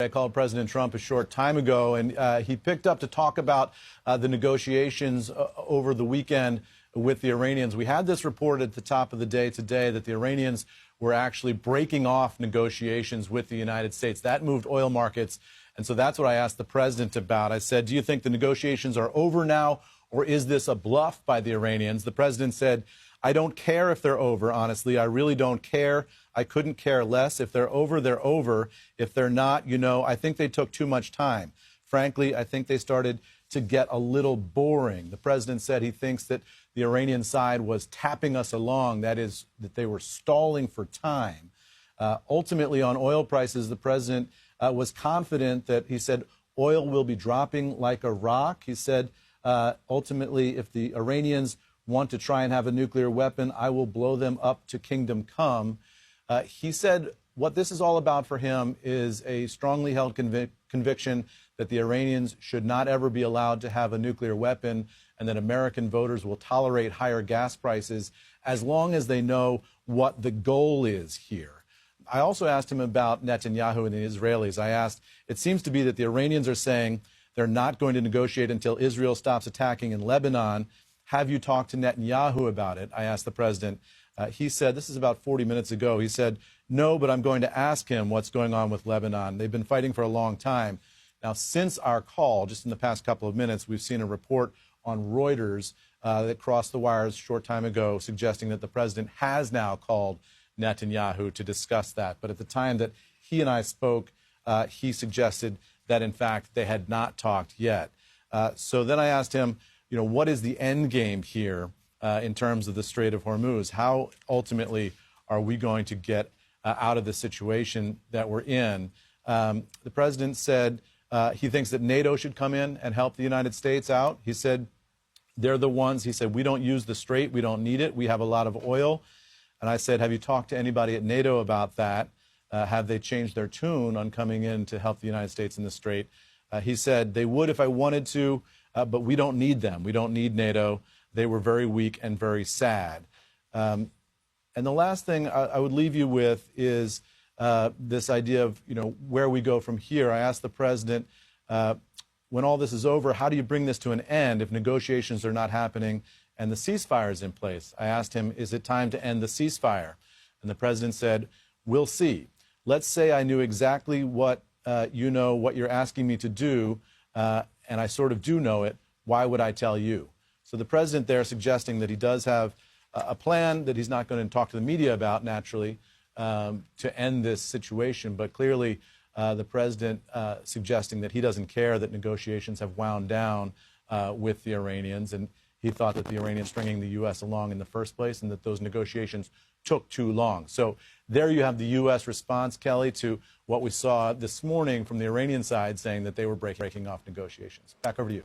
I called President Trump a short time ago, and he picked up to talk about the negotiations over the weekend with the Iranians. We had this report at the top of the day today that the Iranians were actually breaking off negotiations with the United States. That moved oil markets, and so that's what I asked the president about. I said, do you think the negotiations are over now, or is this a bluff by the Iranians? The president said, I don't care if they're over, honestly. I really don't care. I couldn't care less. If they're over, they're over. If they're not, I think they took too much time. Frankly, I think they started to get a little boring. The president said he thinks that the Iranian side was tapping us along, that is, that they were stalling for time. Ultimately, on oil prices, the president was confident that he said oil will be dropping like a rock. He said, ultimately, if the Iranians want to try and have a nuclear weapon, I will blow them up to kingdom come. He said what this is all about for him is a strongly held conviction that the Iranians should not ever be allowed to have a nuclear weapon, and that American voters will tolerate higher gas prices as long as they know what the goal is here. I also asked him about Netanyahu and the Israelis. I asked, it seems to be that the Iranians are saying they're not going to negotiate until Israel stops attacking in Lebanon. Have you talked to Netanyahu about it? I asked the president. He said, this is about 40 minutes ago, he said, no, but I'm going to ask him what's going on with Lebanon. They've been fighting for a long time. Now, since our call, just in the past couple of minutes, we've seen a report on Reuters that crossed the wires a short time ago suggesting that the president has now called Netanyahu to discuss that. But at the time that he and I spoke, he suggested that, in fact, they had not talked yet. So then I asked him, what is the end game here in terms of the Strait of Hormuz? How ultimately are we going to get out of the situation that we're in? The president said he thinks that NATO should come in and help the United States out. He said they're the ones. He said, we don't use the Strait. We don't need it. We have a lot of oil. And I said, have you talked to anybody at NATO about that? Have they changed their tune on coming in to help the United States in the Strait? He said they would if I wanted to, but we don't need them. We don't need NATO. They were very weak and very sad. And the last thing I would leave you with is this idea of, where we go from here. I asked the president, when all this is over, how do you bring this to an end if negotiations are not happening and the ceasefire is in place? I asked him, is it time to end the ceasefire? And the president said, we'll see. Let's say I knew exactly what what you're asking me to do, and I sort of do know it. Why would I tell you? So the president there suggesting that he does have a plan that he's not going to talk to the media about, naturally, to end this situation. But clearly, the president suggesting that he doesn't care that negotiations have wound down with the Iranians. And he thought that the Iranians stringing the U.S. along in the first place and that those negotiations took too long. So there you have the U.S. response, Kelly, to what we saw this morning from the Iranian side saying that they were breaking off negotiations. Back over to you.